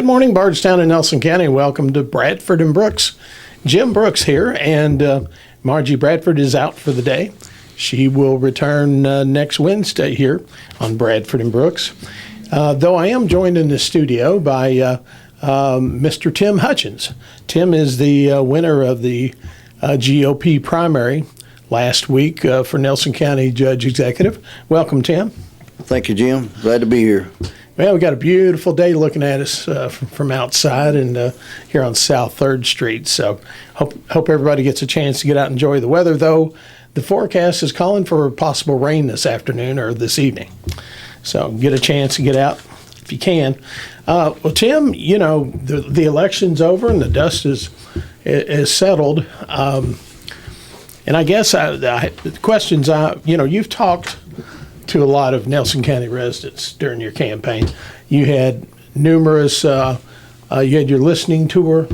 Good morning, Bardstown and Nelson County. Welcome to Bradford and Brooks. Jim Brooks here, and Margie Bradford is out for the day. She will return next Wednesday here on Bradford and Brooks. Though I am joined in the studio by Mr. Tim Hutchins. Tim is the winner of the GOP primary last week for Nelson County Judge Executive. Welcome, Tim. Thank you, Jim. Glad to be here. Well, we got a beautiful day looking at us from outside and here on South 3rd Street. So hope everybody gets a chance to get out and enjoy the weather, though the forecast is calling for possible rain this afternoon or this evening. So get a chance to get out if you can. Well, Tim, you know, the election's over and the dust is settled. And I guess the questions, you've talked to a lot of Nelson County residents during your campaign. You had numerous, you had your listening tour,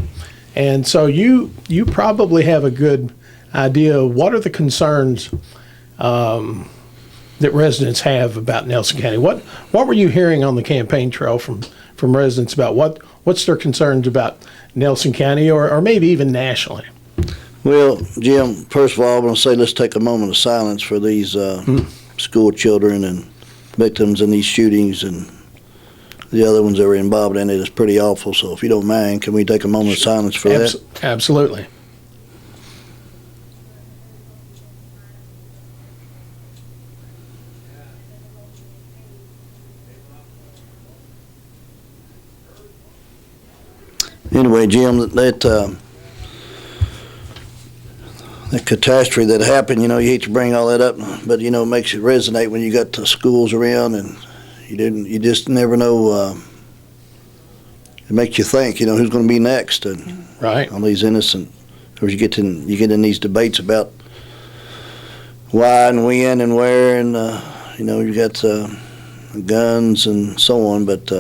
and so you probably have a good idea of what are the concerns that residents have about Nelson County. What were you hearing on the campaign trail from residents about what's their concerns about Nelson County or maybe even nationally? Well, Jim, first of all, I want to say let's take a moment of silence for these school children and victims in these shootings and the other ones that were involved in it. Is pretty awful. So if you don't mind, can we take a moment of silence for that? Absolutely. Anyway, Jim, that catastrophe that happened, you hate to bring all that up, but it makes it resonate when you got the schools around and you just never know. It makes you think, who's going to be next, and right. All these innocent. Of course, you get in these debates about why and when and where, and you got guns and so on, but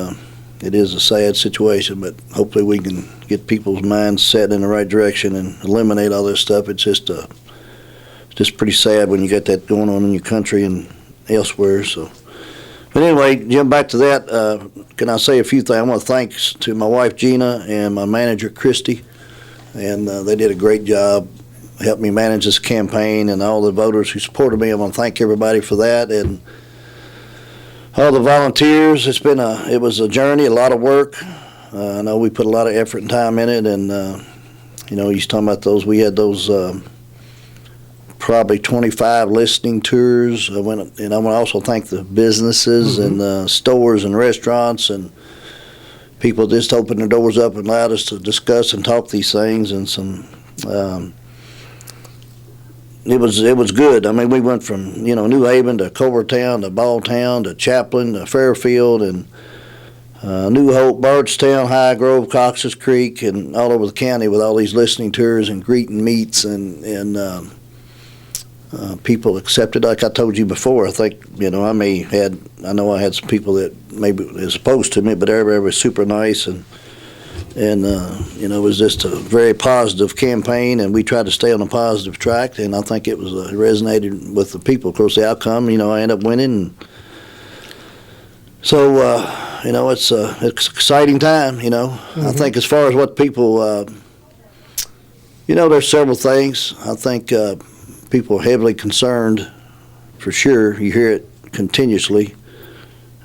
it is a sad situation. But hopefully we can get people's minds set in the right direction and eliminate all this stuff. It's just pretty sad when you got that going on in your country and elsewhere. So, but anyway, Jim, back to that. Can I say a few things? I want to thank to my wife Gina and my manager Christy, and they did a great job, helped me manage this campaign, and all the voters who supported me. I want to thank everybody for that, and all the volunteers. It was a journey, a lot of work. I know we put a lot of effort and time in it, and he's talking about those. We had those probably 25 listening tours. And I want to also thank the businesses and stores and restaurants and people just opened their doors up and allowed us to discuss and talk these things. And it was good. I mean, we went from New Haven to Culvertown to Balltown to Chaplin to Fairfield and New Hope, Bardstown, High Grove, Cox's Creek, and all over the county with all these listening tours and greeting meets and people accepted. Like I told you before, I think I know I had some people that maybe was opposed to me, but everybody was super nice and it was just a very positive campaign, and we tried to stay on a positive track, and I think it was resonated with the people. Of course, the outcome, I ended up winning. And so, it's an exciting time, I think as far as what people, there's several things. I think people are heavily concerned, for sure. You hear it continuously,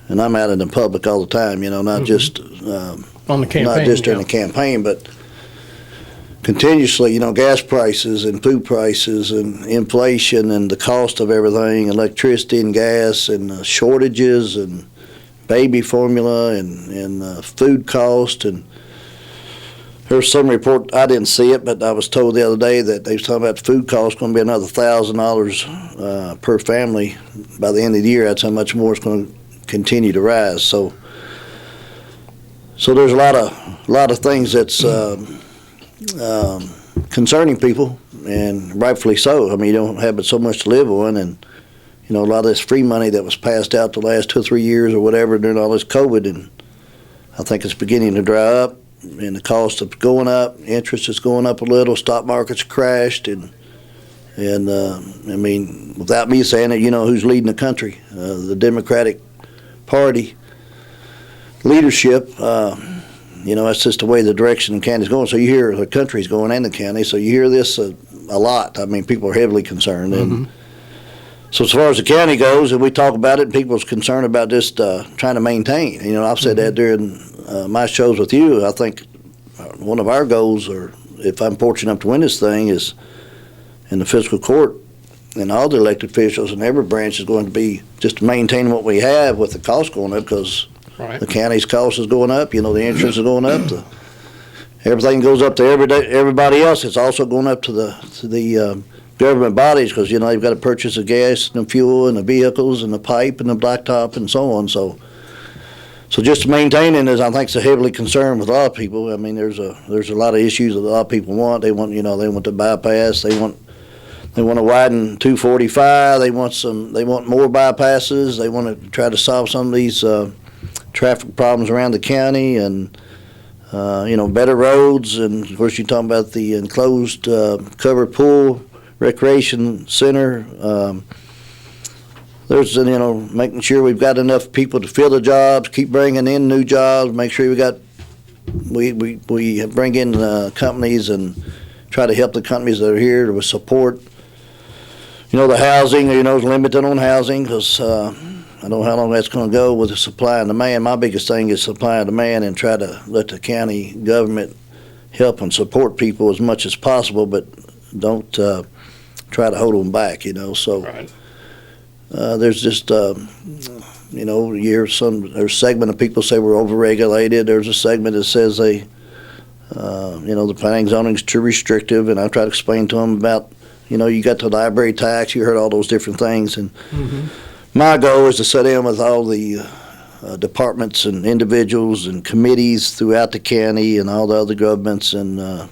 and I'm out in the public all the time, not just on the campaign, not just during the campaign, but continuously, gas prices and food prices and inflation and the cost of everything, electricity and gas and shortages and baby formula and food cost. And there's some report, I didn't see it, but I was told the other day that they was talking about food costs going to be another $1,000 per family by the end of the year. That's how much more it's going to continue to rise. So there's a lot of things that's concerning people, and rightfully so. I mean, you don't have but so much to live on, and a lot of this free money that was passed out the last 2 or 3 years or whatever during all this COVID, and I think it's beginning to dry up, and the cost of going up, interest is going up a little, stock market's crashed, and I mean, without me saying it, who's leading the country? The Democratic Party leadership, that's just the way the direction the county's going. So you hear the country's going and the county, so you hear this a lot. I mean, people are heavily concerned. And so as far as the county goes, and we talk about it, people's concerned about just trying to maintain. I've said that during my shows with you. I think one of our goals, or if I'm fortunate enough to win this thing, is in the fiscal court and all the elected officials in every branch is going to be just to maintain what we have with the cost going up, because the county's cost is going up. The insurance is going up. Everything goes up to everybody else. It's also going up to the government bodies, because they've got to purchase the gas and the fuel and the vehicles and the pipe and the blacktop and so on. So just maintaining is, I think, so heavily concerned with a lot of people. I mean, there's a lot of issues that a lot of people want. They want the bypass. They want to widen 245. They want more bypasses. They want to try to solve some of these traffic problems around the county, and better roads. And of course, you're talking about the enclosed covered pool recreation center. There's making sure we've got enough people to fill the jobs, keep bringing in new jobs, make sure we bring in companies and try to help the companies that are here to support the housing. Is limited on housing, because I don't know how long that's going to go with the supply and demand. My biggest thing is supply and demand, and try to let the county government help and support people as much as possible, but don't try to hold them back. So. Right. There's just, there's a segment of people say we're overregulated. There's a segment that says the planning zoning is too restrictive, and I try to explain to them about, you got the library tax. You heard all those different things, and my goal is to sit in with all the departments and individuals and committees throughout the county and all the other governments and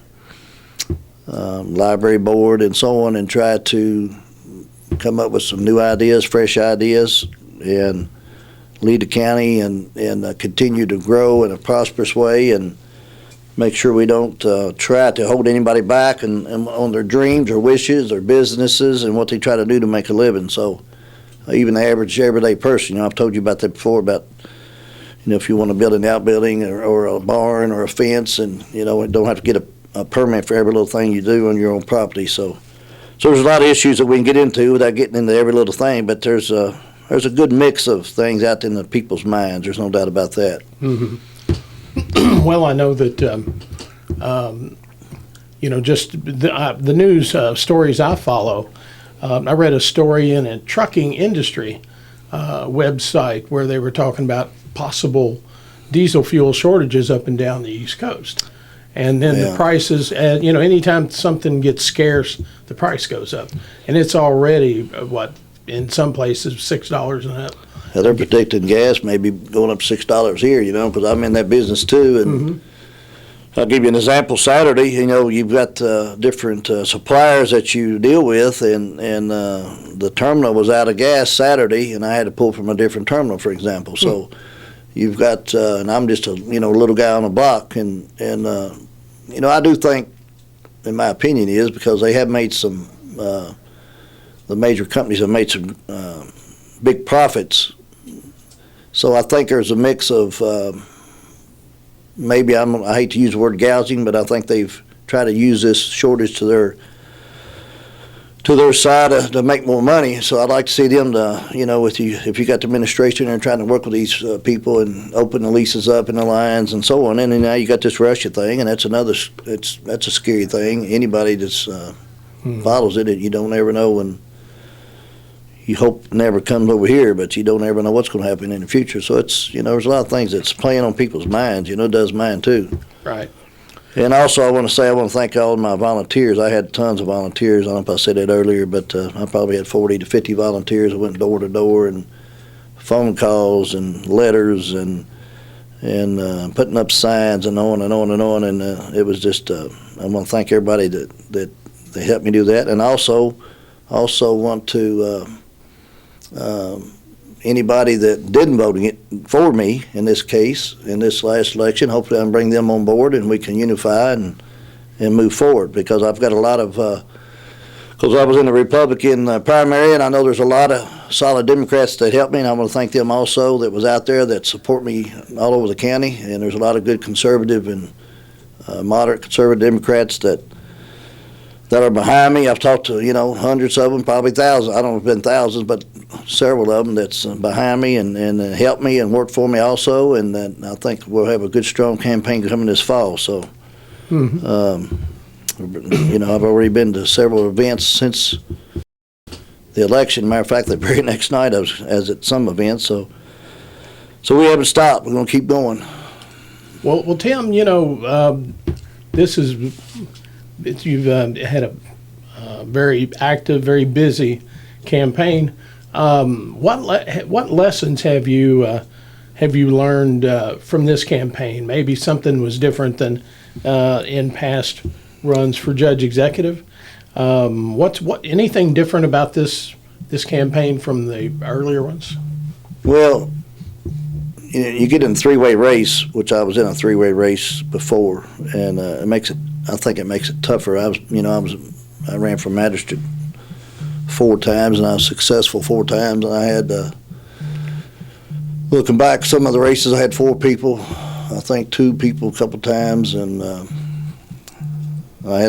library board and so on, and try to come up with some new ideas, fresh ideas, and lead the county and continue to grow in a prosperous way, and make sure we don't try to hold anybody back and on their dreams or wishes or businesses and what they try to do to make a living. So even the average everyday person, I've told you about that before, about if you want to build an outbuilding or a barn or a fence, and don't have to get a permit for every little thing you do on your own property. So there's a lot of issues that we can get into without getting into every little thing, but there's a good mix of things out in the people's minds. There's no doubt about that. Well, I know that just the news stories I follow. I read a story in a trucking industry website where they were talking about possible diesel fuel shortages up and down the East Coast. And then the prices, anytime something gets scarce, the price goes up. And it's already, in some places, $6 and up. Yeah, they're predicting gas may be going up $6 here, because I'm in that business too. And I'll give you an example. Saturday, you've got different suppliers that you deal with, and the terminal was out of gas Saturday, and I had to pull from a different terminal, for example. So you've got, and I'm just a little guy on the block, and I do think, in my opinion, is because they have made some, the major companies have made some big profits. So I think there's a mix of maybe I hate to use the word gouging, but I think they've tried to use this shortage to their side to make more money. So I'd like to see them if you got the administration and trying to work with these people and open the leases up and the lines and so on. And then now you got this Russia thing, and that's a scary thing. Anybody that's follows it, you don't ever know, and you hope it never comes over here, but you don't ever know what's going to happen in the future. So it's there's a lot of things that's playing on people's minds. It does mine too. Right. And also, I want to thank all of my volunteers. I had tons of volunteers. I don't know if I said that earlier, but I probably had 40 to 50 volunteers. I went door to door and phone calls and letters and putting up signs and on and on and on. And it was just, I want to thank everybody that helped me do that. And also want to, anybody that didn't vote for me in this case, in this last election, hopefully I can bring them on board and we can unify and move forward, because I've got a lot of because I was in the Republican primary, and I know there's a lot of solid Democrats that helped me, and I want to thank them also that was out there that support me all over the county. And there's a lot of good conservative and moderate conservative Democrats that are behind me. I've talked to, hundreds of them, probably thousands. I don't know if it's been thousands, but several of them that's behind me and helped me and worked for me also. And I think we'll have a good, strong campaign coming this fall. So, I've already been to several events since the election. Matter of fact, the very next night I was at some events. So we haven't stopped. We're going to keep going. Well, Tim, this is you've had a very active, very busy campaign. What lessons have you learned from this campaign? Maybe something was different than in past runs for judge executive. Anything different about this campaign from the earlier ones? Well, you get in a three-way race, which I was in a three-way race before, and I think it makes it tougher. I ran for magistrate 4 times, and I was successful 4 times. And I had, looking back, some of the races I had 4 people. I think 2 people a couple times, and I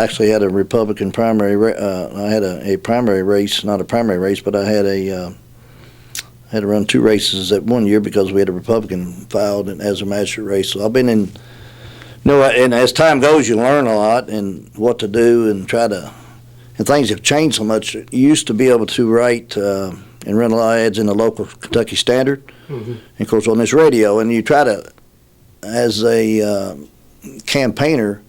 actually had a Republican primary. I had a primary race, not a primary race, but I had to run 2 races that one year because we had a Republican filed as a magistrate race. So I've been in. And as time goes, you learn a lot and what to do and and things have changed so much. You used to be able to write and run a lot of ads in the local Kentucky Standard, and of course on this radio. And you try to, as a campaigner,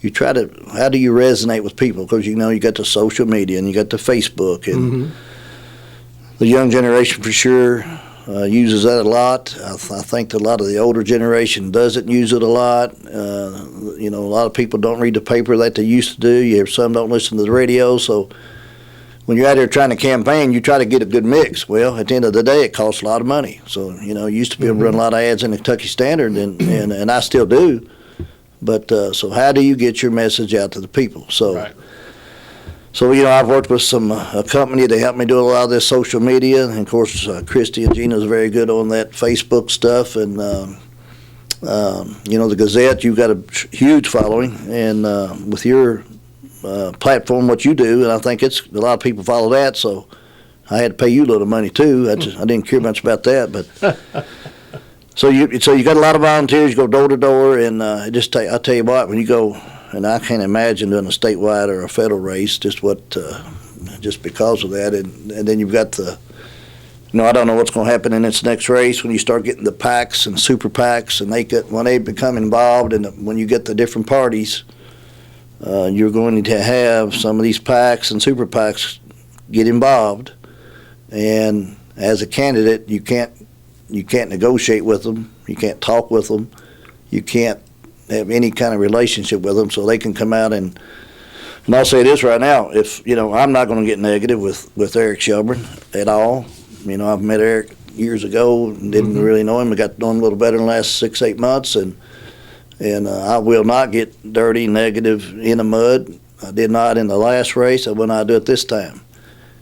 how do you resonate with people? Because you got the social media and you got the Facebook and the young generation for sure uses that a lot. I think that a lot of the older generation doesn't use it a lot. A lot of people don't read the paper like they used to do. You hear some don't listen to the radio. So when you're out there trying to campaign, you try to get a good mix. Well, at the end of the day, it costs a lot of money. So, you used to be able to run a lot of ads in the Kentucky Standard, and I still do. But so how do you get your message out to the people? So. Right. So, I've worked with a company that helped me do a lot of this social media. And, of course, Christy and Gina's very good on that Facebook stuff. And, the Gazette, you've got a huge following. And with your platform, what you do, and I think a lot of people follow that. So I had to pay you a little money, too. I didn't care much about that. But so you got a lot of volunteers. You go door to door. And I'll tell you what, when you go – and I can't imagine doing a statewide or a federal race just because of that. And then you've got I don't know what's going to happen in this next race when you start getting the PACs and super PACs, and when they become involved, and when you get the different parties, you're going to have some of these PACs and super PACs get involved. And as a candidate, you can't negotiate with them. You can't talk with them. You can't have any kind of relationship with them, so they can come out and I'll say this right now, if I'm not going to get negative with Eric Shelburne at all. I've met Eric years ago and didn't really know him. I got to know him a little better in the last 6-8 months, and I will not get dirty, negative, in the mud. I did not in the last race. I will not do it this time.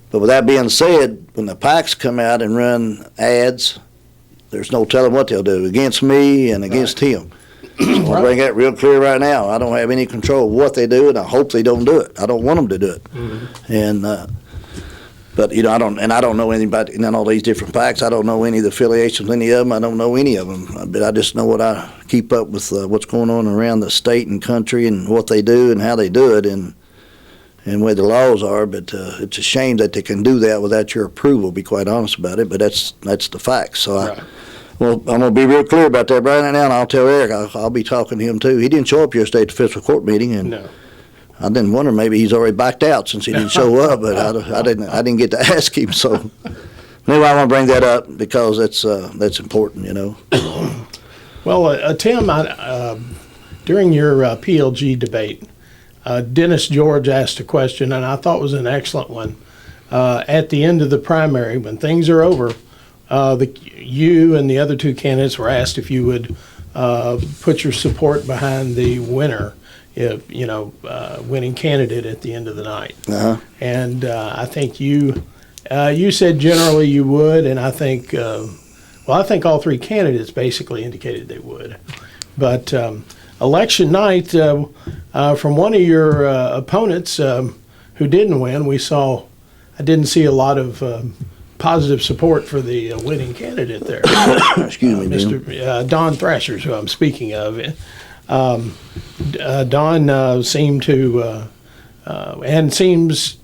But with that being said, when the PACs come out and run ads, there's no telling what they'll do against me and against him. So I'll bring that real clear right now. I don't have any control of what they do, and I hope they don't do it. I don't want them to do it. And but I don't know anybody in all these different PACs. I don't know any of the affiliations, any of them. I don't know any of them. But I just know what I keep up with what's going on around the state and country and what they do and how they do it and where the laws are. But it's a shame that they can do that without your approval. Be quite honest about it. But that's the facts. So right. Well, I'm going to be real clear about that right now, and I'll tell Eric. I'll be talking to him, too. He didn't show up yesterday at the fiscal court meeting, and I didn't wonder maybe he's already backed out since he didn't show up, but I didn't get to ask him. So anyway, I want to bring that up because that's important, Well, Tim, during your PLG debate, Dennis George asked a question, and I thought was an excellent one. At the end of the primary, when things are over, you and the other 2 candidates were asked if you would put your support behind the winner. winning candidate at the end of the night. Uh-huh. And I think you said generally you would, and I think I think all three candidates basically indicated they would. But election night, from one of your opponents who didn't win, I didn't see a lot of positive support for the winning candidate there. Excuse me, Mr. Don Thrasher's who I'm speaking of. Don seemed to, and seems,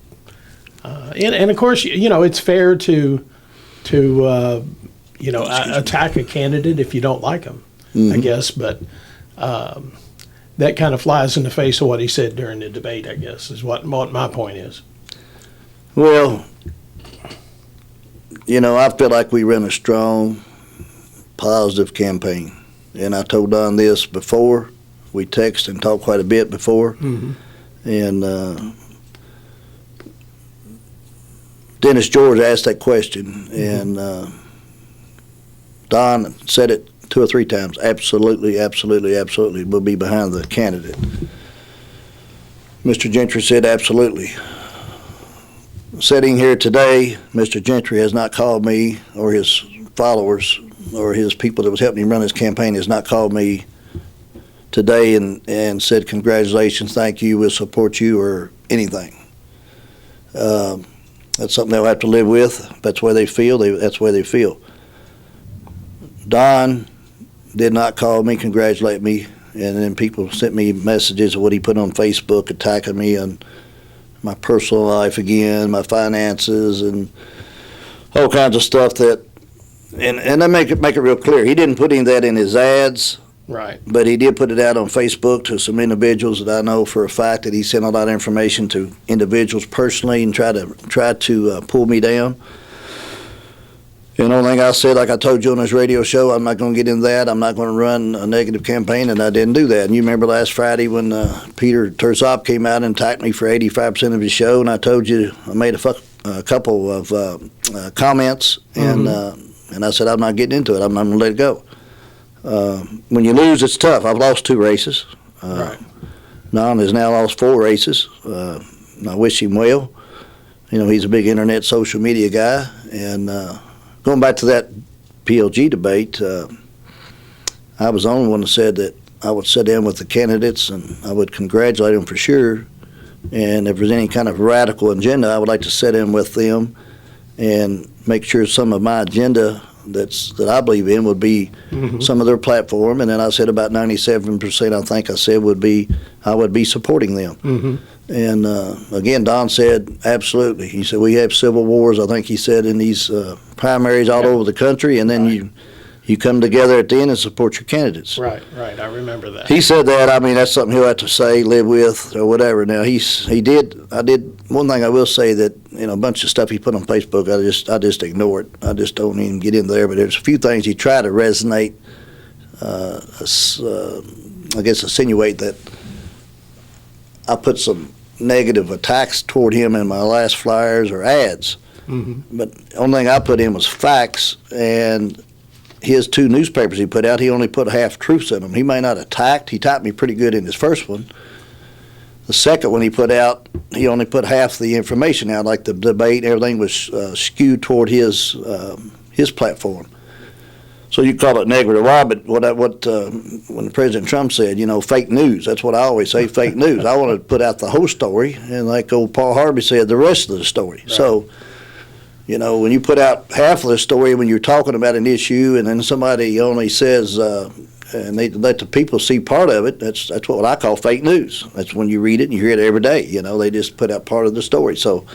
and of course, it's fair to attack a candidate if you don't like him, I guess, but that kind of flies in the face of what he said during the debate, I guess, is what my point is. Well, I feel like we run a strong, positive campaign. And I told Don this before. We text and talked quite a bit before. Mm-hmm. And Dennis George asked that question, and Don said it 2 or 3 times. Absolutely, absolutely, absolutely, we'll be behind the candidate. Mr. Gentry said absolutely. Sitting here today, Mr. Gentry has not called me, or his followers or his people that was helping him run his campaign has not called me today and said congratulations, thank you, we'll support you, or anything. That's something they'll have to live with. That's the way they feel. That's the way they feel. Don did not call me, congratulate me, and then people sent me messages of what he put on Facebook attacking me on my personal life again, my finances, and all kinds of stuff that, and I make it real clear. He didn't put any of that in his ads, right? But he did put it out on Facebook to some individuals that I know for a fact that he sent a lot of information to individuals personally and try to pull me down. And the only thing I said, like I told you on this radio show, I'm not going to get into that. I'm not going to run a negative campaign, and I didn't do that. And you remember last Friday when Peter Tursop came out and attacked me for 85% of his show, and I told you I made a couple of comments, and I said I'm not getting into it. I'm going to let it go. When you lose, it's tough. I've lost 2 races. Right. Don has now lost 4 races. I wish him well. He's a big internet social media guy, and going back to that PLG debate, I was the only one that said that I would sit down with the candidates and I would congratulate them for sure. And if there's any kind of radical agenda, I would like to sit in with them and make sure some of my agenda that I believe in would be some of their platform. And then I said about 97%, I think I said I would be supporting them. Mm-hmm. And again, Don said absolutely. He said we have civil wars, I think he said, in these primaries all over the country, and then you come together at the end and support your candidates. Right, I remember that. He said that. I mean, that's something he'll have to say, live with, or whatever. Now, I did, one thing I will say that, a bunch of stuff he put on Facebook, I just ignore it. I just don't even get in there, but there's a few things he tried to resonate, I guess insinuate that I put some negative attacks toward him in my last flyers or ads. Mm-hmm. But the only thing I put in was facts, and his 2 newspapers he put out, he only put half truths in them. He may not attacked. He typed me pretty good in his first one. The second one he put out, he only put half the information out, like the debate, everything was skewed toward his platform. So you call it negative. Why? But when President Trump said, fake news, that's what I always say, fake news. I want to put out the whole story, and like old Paul Harvey said, the rest of the story. Right. So, when you put out half of the story when you're talking about an issue, and then somebody only says, and they let the people see part of it, that's what I call fake news. That's when you read it and you hear it every day. They just put out part of the story. So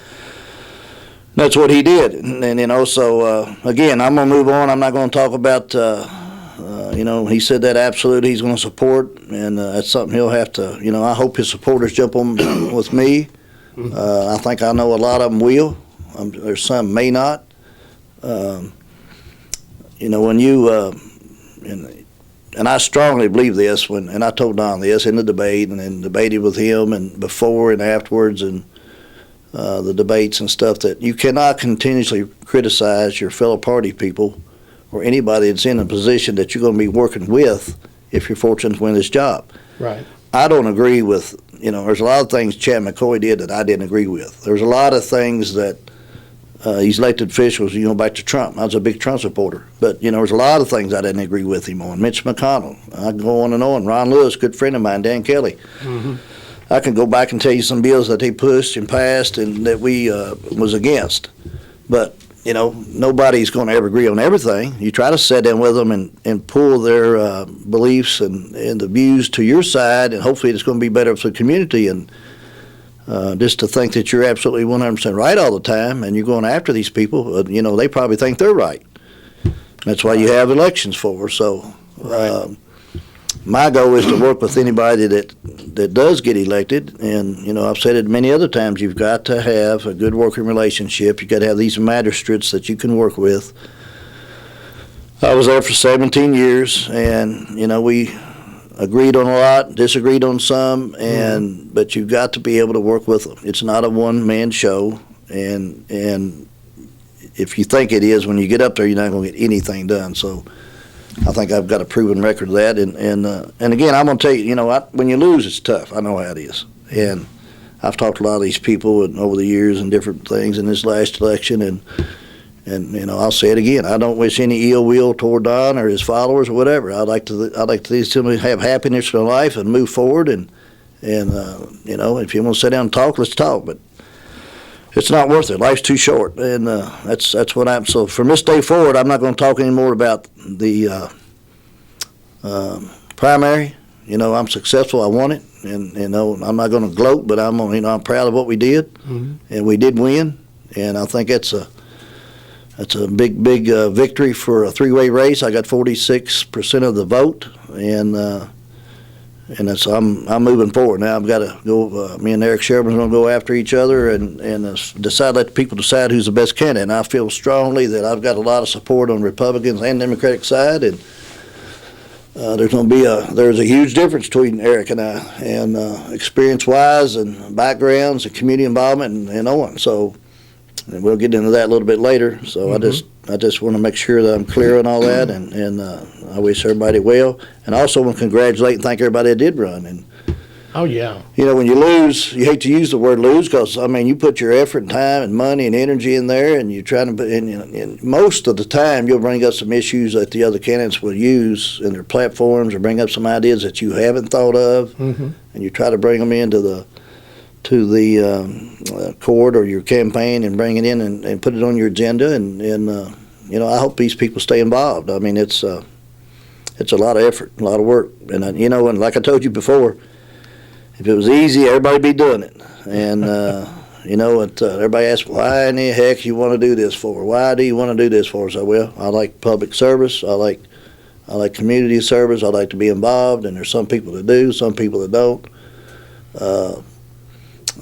that's what he did. And then also, again, I'm going to move on. I'm not going to talk about, he said that absolutely he's going to support, and that's something he'll have to, I hope his supporters jump on with me. I think I know a lot of them will. There's some may not. When you, and I strongly believe this, and I told Don this in the debate, and then debated with him, and before and afterwards, and the debates and stuff, that you cannot continuously criticize your fellow party people or anybody that's in a position that you're going to be working with if you're fortunate to win this job. Right. I don't agree with, there's a lot of things Chad McCoy did that I didn't agree with. There's a lot of things that these elected officials, back to Trump. I was a big Trump supporter. But, there's a lot of things I didn't agree with him on. Mitch McConnell, I can go on and on. Ron Lewis, good friend of mine, Dan Kelly. Mm-hmm. I can go back and tell you some bills that they pushed and passed and that we was against. But, nobody's going to ever agree on everything. You try to sit down with them and pull their beliefs and the views to your side, and hopefully it's going to be better for the community. And just to think that you're absolutely 100% right all the time and you're going after these people, they probably think they're right. That's why you have elections for. So my goal is to work with anybody that does get elected. And, I've said it many other times, you've got to have a good working relationship. You've got to have these magistrates that you can work with. I was there for 17 years, and, we agreed on a lot, disagreed on some, but you've got to be able to work with them. It's not a one-man show, and if you think it is, when you get up there, you're not going to get anything done. So I think I've got a proven record of that. And again, I'm going to tell you, when you lose, it's tough. I know how it is. And I've talked to a lot of these people over the years and different things in this last election, and I'll say it again. I don't wish any ill will toward Don or his followers or whatever. I'd like to see them have happiness in life and move forward. And if you want to sit down and talk, let's talk. But it's not worth it. Life's too short, and that's what I'm. So from this day forward, I'm not going to talk anymore about the primary. I'm successful. I won it, and I'm not going to gloat, but I'm proud of what we did, and we did win, and I think that's a big victory for a three-way race. I got 46% of the vote, and that's I'm moving forward now. I've got to go. Me and Eric Sherman's going to go after each other and decide. Let the people decide who's the best candidate. And I feel strongly that I've got a lot of support on Republicans and Democratic side, and there's a huge difference between Eric and I, and experience-wise and backgrounds and community involvement and on. So. And we'll get into that a little bit later. So I just want to make sure that I'm clear on all that, and I wish everybody well. And I also want to congratulate and thank everybody that did run. And oh yeah, when you lose, you hate to use the word lose because you put your effort and time and money and energy in there, and you try to put. And most of the time, you'll bring up some issues that the other candidates will use in their platforms, or bring up some ideas that you haven't thought of, and you try to bring them into the court or your campaign and bring it in and put it on your agenda, and I hope these people stay involved. It's a lot of effort, a lot of work, and and like I told you before, if it was easy, everybody'd be doing it. And everybody asks, why in the heck you want to do this for? Why do you want to do this for? So I like public service. I like community service. I like to be involved, and there's some people that do, some people that don't.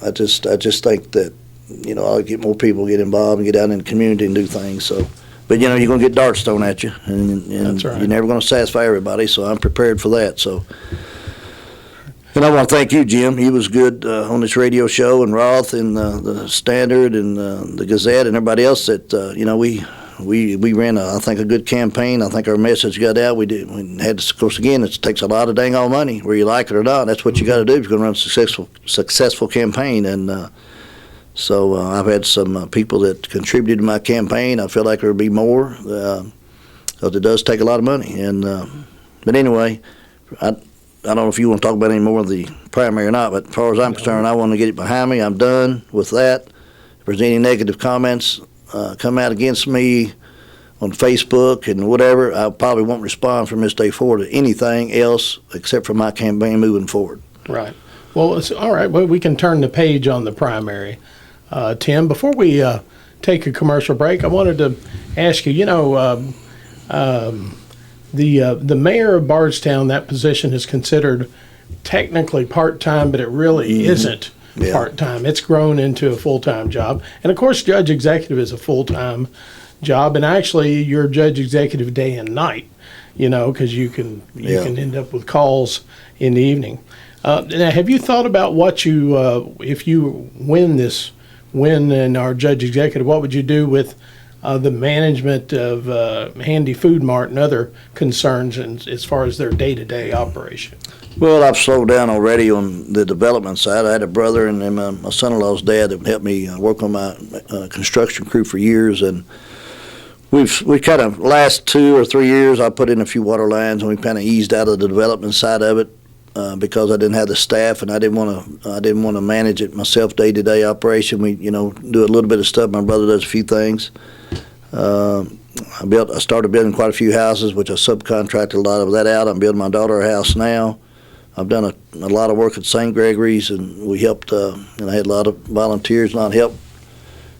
I just think that I'll get more people get involved and get out in the community and do things. So, but you're going to get darts thrown at you, and that's right. You're never going to satisfy everybody. So I'm prepared for that. So, and I want to thank you, Jim. You was good on this radio show, and Roth and the Standard and the Gazette and everybody else that we ran I think a good campaign. I think our message got out. We did. We had, of course, again, it takes a lot of dang all money, whether you like it or not. That's what you got to do if you're going to run a successful campaign. And so I've had some people that contributed to my campaign. I feel like there'll be more because it does take a lot of money. And but anyway, I don't know if you want to talk about any more of the primary or not. But as far as I'm concerned, I want to get it behind me. I'm done with that. If there's any negative comments come out against me on Facebook and whatever, I probably won't respond from this day forward to anything else except for my campaign moving forward. Right. Well, it's all right. Well, we can turn the page on the primary. Tim, before we take a commercial break, I wanted to ask you, the mayor of Bardstown, that position is considered technically part-time, but it really isn't. Yeah. Part-time. It's grown into a full-time job. And, of course, judge executive is a full-time job. And actually, you're judge executive day and night, because you can end up with calls in the evening. Now, have you thought about what if you win and are judge executive, what would you do with the management of Handy Food Mart and other concerns as far as their day-to-day operation? Well, I've slowed down already on the development side. I had a brother and then my son-in-law's dad that helped me work on my construction crew for years, and we kind of last 2 or 3 years I put in a few water lines, and we kind of eased out of the development side of it because I didn't have the staff and I didn't want to manage it myself day-to-day operation. We do a little bit of stuff. My brother does a few things. I started building quite a few houses, which I subcontracted a lot of that out. I'm building my daughter a house now. I've done a lot of work at St. Gregory's, and we helped, and I had a lot of volunteers and I helped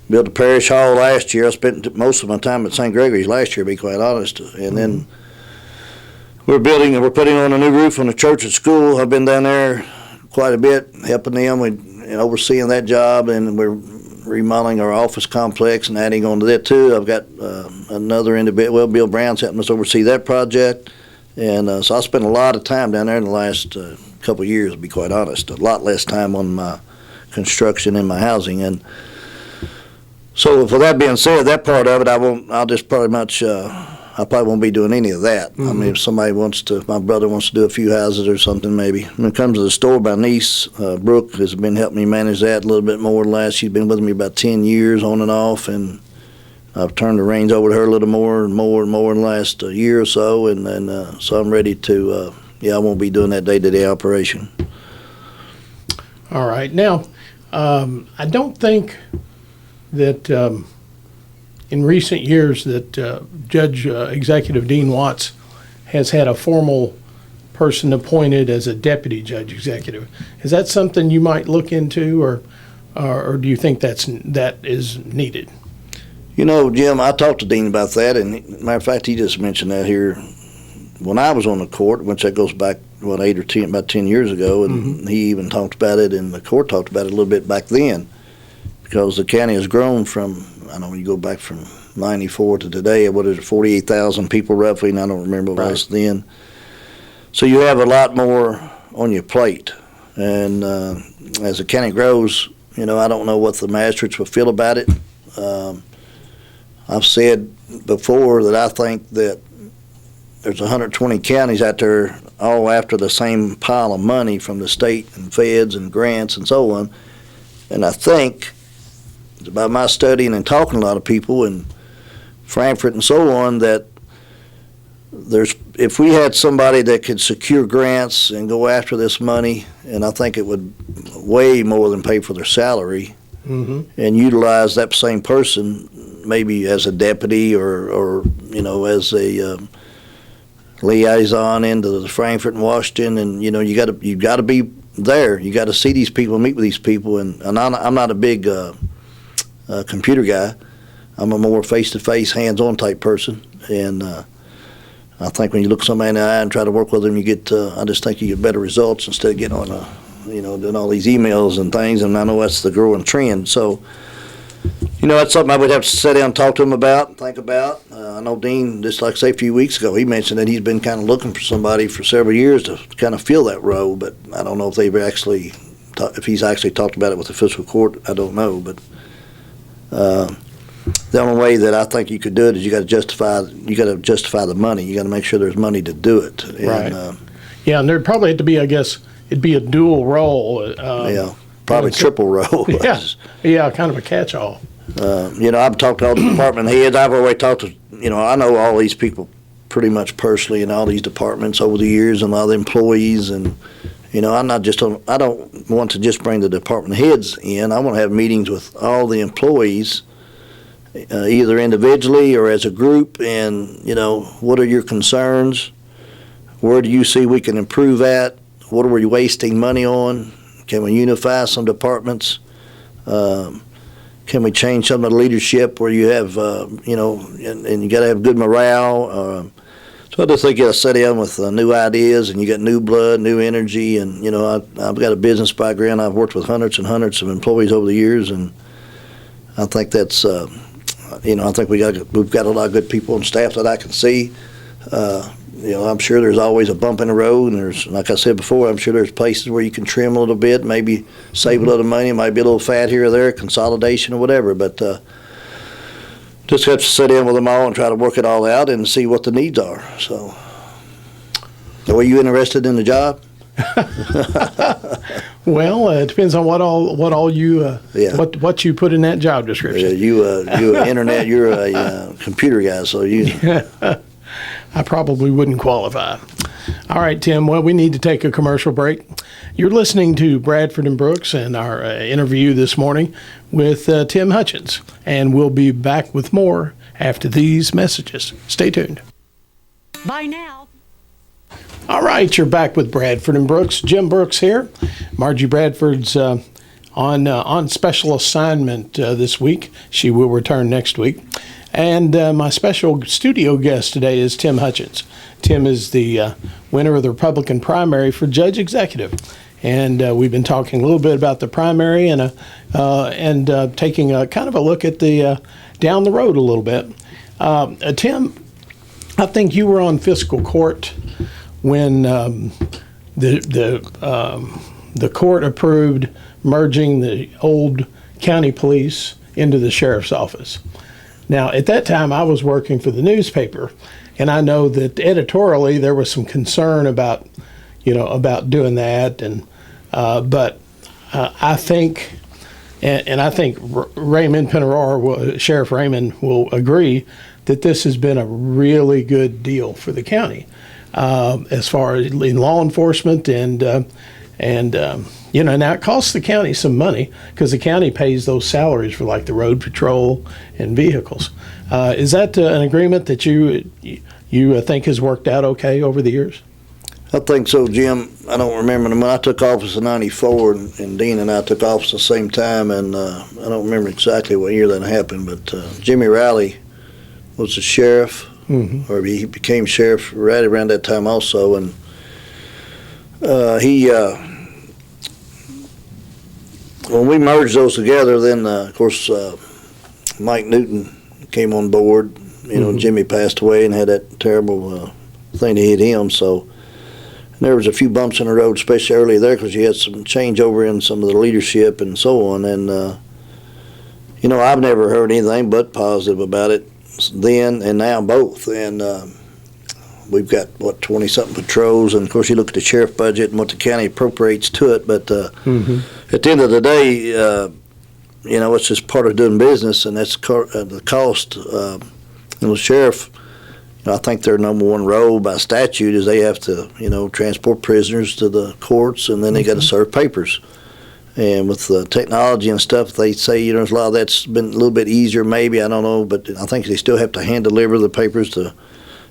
build the parish hall last year. I spent most of my time at St. Gregory's last year, to be quite honest. And then we're putting on a new roof on the church at school. I've been down there quite a bit, helping them and overseeing that job, and we're remodeling our office complex and adding on to that too. I've got another individual, Bill Brown's helping us oversee that project. And so I spent a lot of time down there in the last couple of years, to be quite honest. A lot less time on my construction and my housing. And so, with that being said, that part of it, I probably won't be doing any of that. I mean, if my brother wants to do a few houses or something, maybe. When it comes to the store, my niece, Brooke, has been helping me manage that a little bit more. She's been with me about 10 years on and off, and I've turned the reins over to her a little more and more in the last year or so, and so I'm ready to, I won't be doing that day-to-day operation. All right. Now, I don't think that in recent years that Judge Executive Dean Watts has had a formal person appointed as a deputy judge executive. Is that something you might look into, or do you think that is needed? Jim, I talked to Dean about that, and matter of fact, he just mentioned that here when I was on the court, which that goes back, about 10 years ago, and he even talked about it, and the court talked about it a little bit back then, because the county has grown from, when you go back from 94 to today, 48,000 people roughly, and I don't remember what it was then. So you have a lot more on your plate, and as the county grows, I don't know what the magistrates will feel about it. I've said before that I think that there's 120 counties out there all after the same pile of money from the state and feds and grants and so on. And I think, by my studying and talking to a lot of people in Frankfort and so on, that if we had somebody that could secure grants and go after this money, and I think it would way more than pay for their salary, and utilize that same person maybe as a deputy or as a liaison into the Frankfort and Washington, and you got to be there. You got to see these people, meet with these people, and I'm not a big computer guy. I'm a more face-to-face, hands-on type person, and I think when you look somebody in the eye and try to work with them, I just think you get better results instead of getting on doing all these emails and things, and I know that's the growing trend. So, that's something I would have to sit down and talk to him about and think about. I know Dean, just like say a few weeks ago, he mentioned that he's been kind of looking for somebody for several years to kind of fill that role, but I don't know if if he's actually talked about it with the fiscal court. I don't know, but the only way that I think you could do it is you got to justify the money. You got to make sure there's money to do it. Right. And there'd probably have to be, I guess, it'd be a dual role. Probably triple role. Kind of a catch-all. I've talked to all the department heads. I've already talked to, I know all these people pretty much personally in all these departments over the years, and a lot of the employees, and I don't want to just bring the department heads in. I want to have meetings with all the employees, either individually or as a group, and what are your concerns? Where do you see we can improve at? What are we wasting money on? Can we unify some departments? Can we change some of the leadership where you have, and you got to have good morale? So I just think you got to sit down with new ideas, and you got new blood, new energy, and I've got a business background. I've worked with hundreds and hundreds of employees over the years, and I think that's, I think we've got a lot of good people on staff that I can see. I'm sure there's always a bump in the road, and there's, like I said before, I'm sure there's places where you can trim a little bit, maybe save a little money, might be a little fat here or there, consolidation or whatever. But just have to sit in with them all and try to work it all out and see what the needs are. So, were you interested in the job? Well, it depends on what all you what you put in that job description. Yeah, you're internet, you're a computer guy, so you. I probably wouldn't qualify. All right, Tim. Well, we need to take a commercial break. You're listening to Bradford and Brooks and our interview this morning with Tim Hutchins, and we'll be back with more after these messages. Stay tuned. By now. All right, you're back with Bradford and Brooks. Jim Brooks here. Margie Bradford's on special assignment this week. She will return next week. And my special studio guest today is Tim Hutchins. Tim is the winner of the Republican primary for Judge Executive. And we've been talking a little bit about the primary and taking a kind of a look at the down the road a little bit. Tim, I think you were on fiscal court when the court approved merging the old county police into the sheriff's office. Now, at that time, I was working for the newspaper, and I know that editorially there was some concern about doing that, and but I think, and I think Raymond Pennerar, Sheriff Raymond, will agree that this has been a really good deal for the county as far as in law enforcement and now it costs the county some money because the county pays those salaries for like the road patrol and vehicles. Is that an agreement that you think has worked out okay over the years? I think so, Jim. I don't remember when I took office in '94, and Dean and I took office at the same time, and I don't remember exactly what year that happened, but Jimmy Riley was the sheriff, or he became sheriff right around that time also, and when we merged those together, then of course Mike Newton came on board. Jimmy passed away and had that terrible thing that hit him. So there was a few bumps in the road, especially early there, because you had some changeover in some of the leadership and so on. And I've never heard anything but positive about it then and now both. And we've got 20-something patrols, and of course you look at the sheriff budget and what the county appropriates to it. But at the end of the day, it's just part of doing business, and that's the cost. The sheriff, I think their number one role by statute is they have to, transport prisoners to the courts, and then they got to serve papers. And with the technology and stuff, they say, there's a lot of that's been a little bit easier, maybe, I don't know, but I think they still have to hand deliver the papers to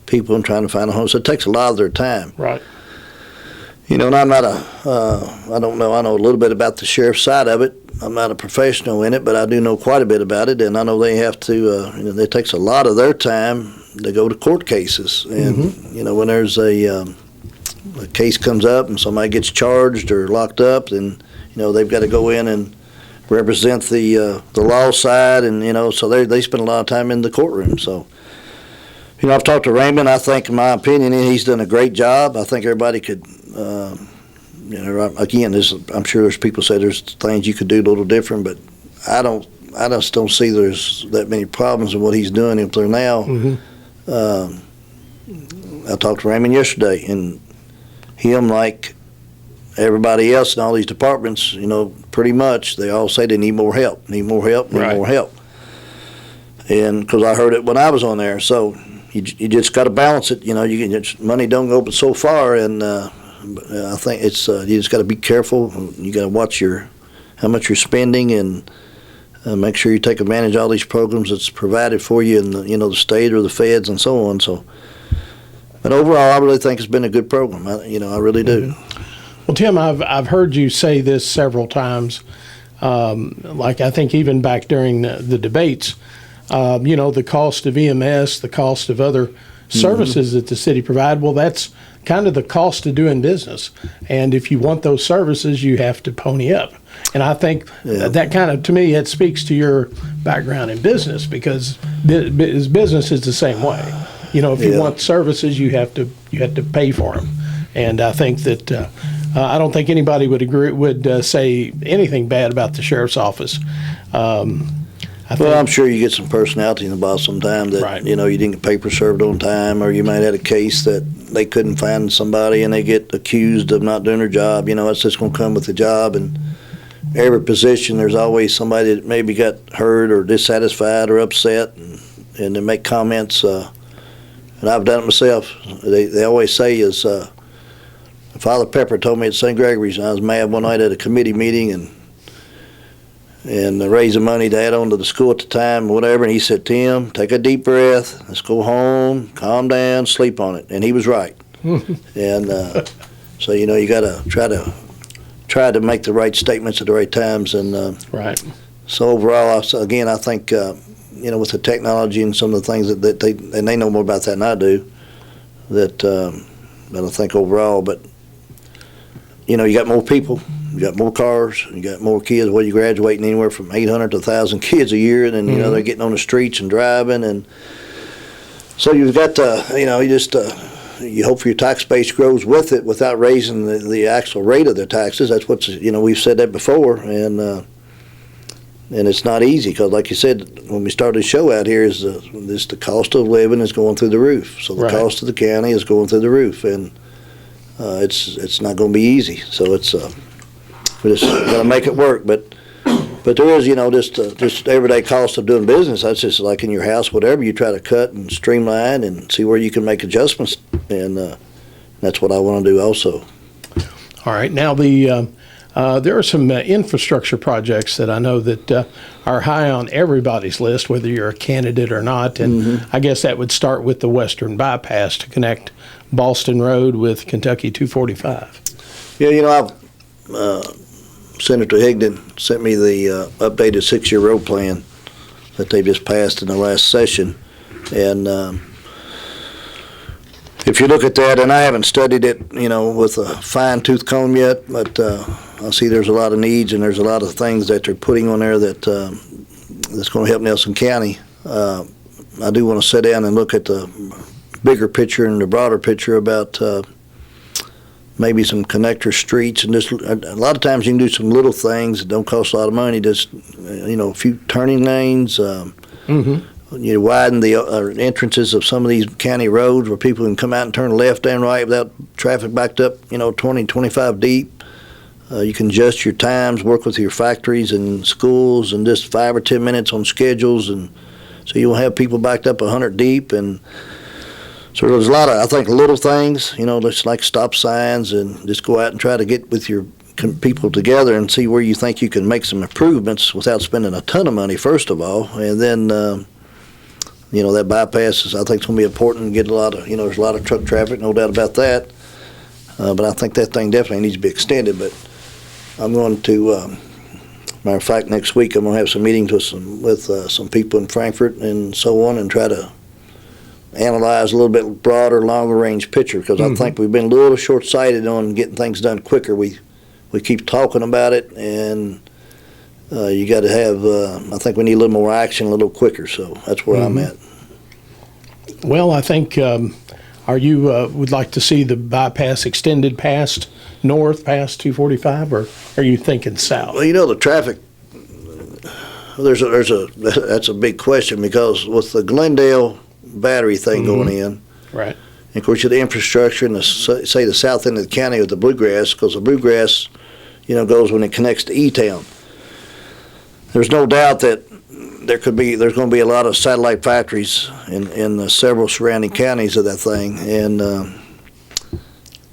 people and trying to find a home. So it takes a lot of their time. Right. And I'm not I don't know, I know a little bit about the sheriff's side of it. I'm not a professional in it, but I do know quite a bit about it, and I know they have to, it takes a lot of their time to go to court cases. And, when there's a case comes up and somebody gets charged or locked up, then, they've got to go in and represent the law side, and, so they spend a lot of time in the courtroom. So, I've talked to Raymond. I think, in my opinion, he's done a great job. I think everybody could, again, I'm sure there's people say there's things you could do a little different, but I just don't see there's that many problems with what he's doing up there now. I talked to Raymond yesterday, and him, like everybody else in all these departments, pretty much they all say they need more help, more help. And because I heard it when I was on there, so you just got to balance it. Money don't go but so far, and I think it's you just got to be careful. You got to watch how much you're spending, and make sure you take advantage of all these programs that's provided for you in the state or the feds and so on. So, but overall, I really think it's been a good program. I really do. Well, Tim, I've heard you say this several times. Like I think even back during the debates, the cost of EMS, the cost of other services that the city provide. Well, that's kind of the cost of doing business. And if you want those services, you have to pony up. And I think that kind of, to me, it speaks to your background in business, because business is the same way. If you want services, you have to pay for them. And I think that I don't think anybody would say anything bad about the sheriff's office. I think, Well, I'm sure you get some personality in the boss sometime that, Right. you didn't get paper served on time, or you might have had a case that they couldn't find somebody and they get accused of not doing their job. It's just going to come with the job. And every position, there's always somebody that maybe got hurt or dissatisfied or upset, and they make comments. And I've done it myself. They always say is, Father Pepper told me at St. Gregory's, and I was mad one night at a committee meeting and raising money to add on to the school at the time, whatever. And he said, Tim, take a deep breath. Let's go home, calm down, sleep on it. And he was right. And so, you got to try to make the right statements at the right times. And right. So overall, I think, with the technology and some of the things that they know more about that than I do, that I think overall, but, you got more people. You got more cars, you got more kids. Well, you're graduating anywhere from 800 to 1,000 kids a year, and then, they're getting on the streets and driving. And so you've got to, you hope your tax base grows with it without raising the actual rate of the taxes. That's what's, we've said that before. And it's not easy because, like you said, when we started the show out here, the cost of living is going through the roof. So the Right. cost of the county is going through the roof. And it's not going to be easy. So it's... we just got to make it work, but there is, just everyday cost of doing business. That's just like in your house, whatever. You try to cut and streamline and see where you can make adjustments, and that's what I want to do also. All right. Now, there are some infrastructure projects that I know that are high on everybody's list, whether you're a candidate or not. And I guess that would start with the Western Bypass to connect Boston Road with Kentucky 245. Yeah, Senator Higdon sent me the updated 6-year road plan that they just passed in the last session. And if you look at that, and I haven't studied it, with a fine-tooth comb yet, but I see there's a lot of needs and there's a lot of things that they're putting on there that's going to help Nelson County. I do want to sit down and look at the bigger picture and the broader picture about maybe some connector streets, and just a lot of times you can do some little things that don't cost a lot of money. Just a few turning lanes. You widen the entrances of some of these county roads where people can come out and turn left and right without traffic backed up. 20, 25 deep. You can adjust your times, work with your factories and schools, and just 5 or 10 minutes on schedules, and so you won't have people backed up 100 deep. And so there's a lot of, I think, little things, just like stop signs, and just go out and try to get with your people together and see where you think you can make some improvements without spending a ton of money, first of all. And then, that bypass is, I think, it's going to be important. Get a lot of, there's a lot of truck traffic, no doubt about that. But I think that thing definitely needs to be extended. But I'm going to, matter of fact, next week I'm going to have some meetings with some people in Frankfurt and so on, and try to analyze a little bit broader, longer range picture, because I think we've been a little short-sighted on getting things done quicker. We keep talking about it, and you got to have, I think we need a little more action a little quicker, so that's where I'm at. Well, I think, are you would like to see the bypass extended north past 245, or are you thinking south? Well, the traffic, that's a big question, because with the Glendale battery thing going in, right? And of course, you have the infrastructure and the south end of the county with the bluegrass, because the bluegrass, goes when it connects to E-Town. There's no doubt that there's going to be a lot of satellite factories in the several surrounding counties of that thing, and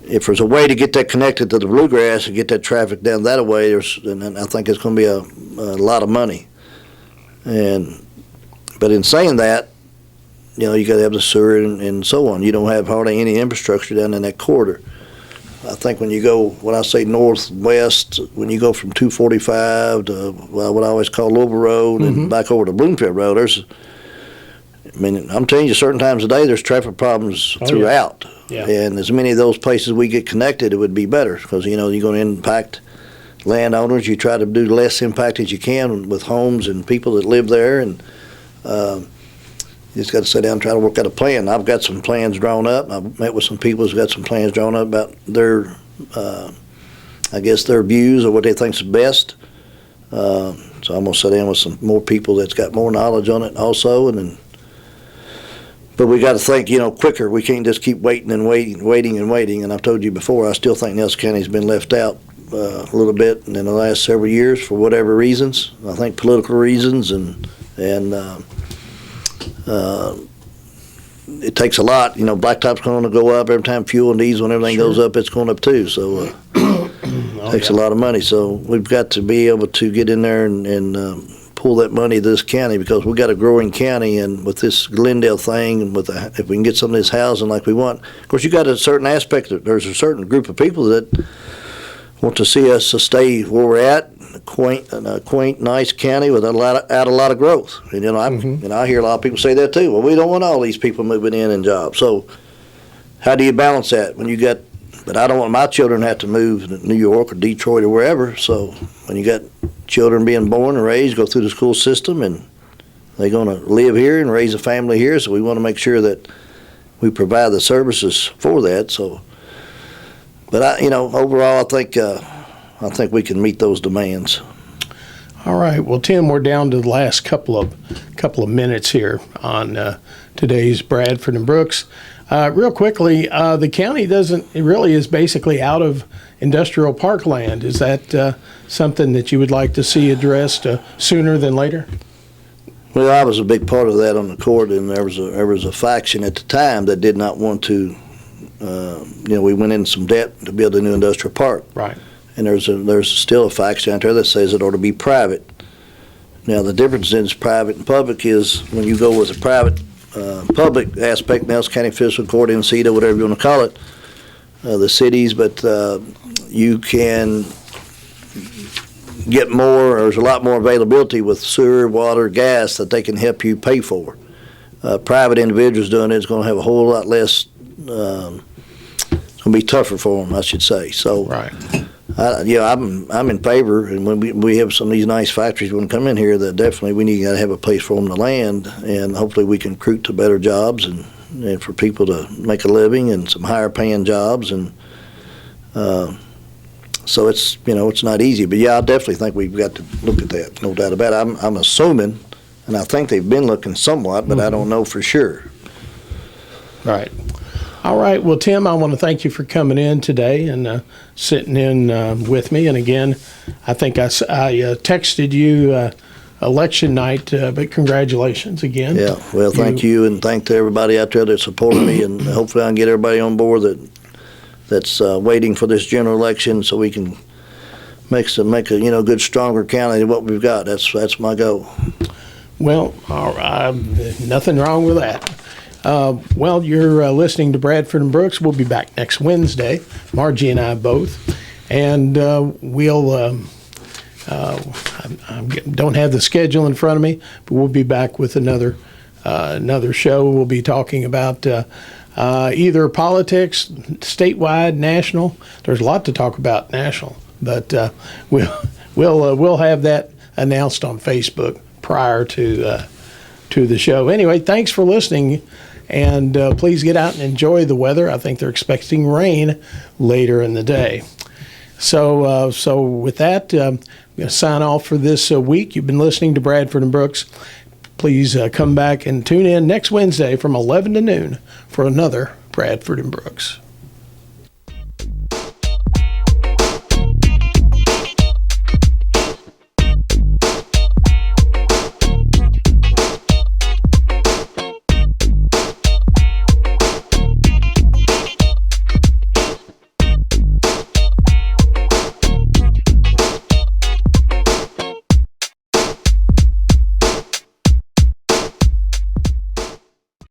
if there's a way to get that connected to the bluegrass and get that traffic down that way, then I think it's going to be a lot of money. But in saying that, you got to have the sewer and so on. You don't have hardly any infrastructure down in that corridor. I think when I say northwest, when you go from 245 to what I always call Louisville Road and back over to Bloomfield Road, I'm telling you, certain times of day there's traffic problems throughout. Yeah. And as many of those places we get connected, it would be better, because you're going to impact landowners. You try to do less impact as you can with homes and people that live there, and you just got to sit down and try to work out a plan. I've got some plans drawn up. I've met with some people who've got some plans drawn up about their views or what they think's best. So I'm gonna sit down with some more people that's got more knowledge on it also, but we got to think, quicker. We can't just keep waiting and waiting. And I've told you before, I still think Nelson County's been left out a little bit in the last several years for whatever reasons. I think political reasons and it takes a lot. Blacktop's going to go up every time fuel and diesel and everything goes up. It's going up too. So it takes a lot of money. So we've got to be able to get in there and pull that money to this county, because we've got a growing county, and with this Glendale thing, and if we can get some of this housing like we want. Of course, you got a certain aspect. There's a certain group of people that want to see us stay where we're at, a quaint, nice county with a lot of growth. And I hear a lot of people say that too. Well, we don't want all these people moving in and jobs. So how do you balance that when you got? But I don't want my children to have to move to New York or Detroit or wherever. So when you got children being born and raised, go through the school system, and they're going to live here and raise a family here. So we want to make sure that we provide the services for that. So, but overall, I think we can meet those demands. All right. Well, Tim, we're down to the last couple of minutes here on today's Bradford and Brooks. Real quickly, the county is basically out of industrial parkland. Is that something that you would like to see addressed sooner than later? Well, I was a big part of that on the court, and there was a faction at the time that did not want to. We went into some debt to build a new industrial park. Right. And there's still a faction out there that says it ought to be private. Now, the difference in private and public is when you go with a private public aspect, Nelson County Fiscal Court, NCEDA, whatever you want to call it, the cities, but you can get more, there's a lot more availability with sewer, water, gas that they can help you pay for. Private individuals doing it is going to have a whole lot less, it's going to be tougher for them, I should say. So, right. I'm in favor, and when we have some of these nice factories when come in here, that definitely we need to have a place for them to land, and hopefully we can recruit to better jobs and for people to make a living and some higher paying jobs, and so it's not easy, but I definitely think we've got to look at that, no doubt about it. I'm assuming, and I think they've been looking somewhat, but I don't know for sure. Right. All right. Well, Tim, I want to thank you for coming in today and sitting in with me. And again, I think I texted you election night, but congratulations again. Yeah. Well, thank you, and thank to everybody out there that supported me, and hopefully I can get everybody on board that's waiting for this general election, so we can make a good, stronger county than what we've got. That's my goal. Well, all right. Nothing wrong with that. Well, you're listening to Bradford and Brooks. We'll be back next Wednesday, Margie and I both, and we'll. I don't have the schedule in front of me, but we'll be back with another show. We'll be talking about either politics, statewide, national. There's a lot to talk about national, but we'll have that announced on Facebook prior to the show. Anyway, thanks for listening. And please get out and enjoy the weather. I think they're expecting rain later in the day. So with that, I'm going to sign off for this week. You've been listening to Bradford and Brooks. Please come back and tune in next Wednesday from 11 to noon for another Bradford and Brooks.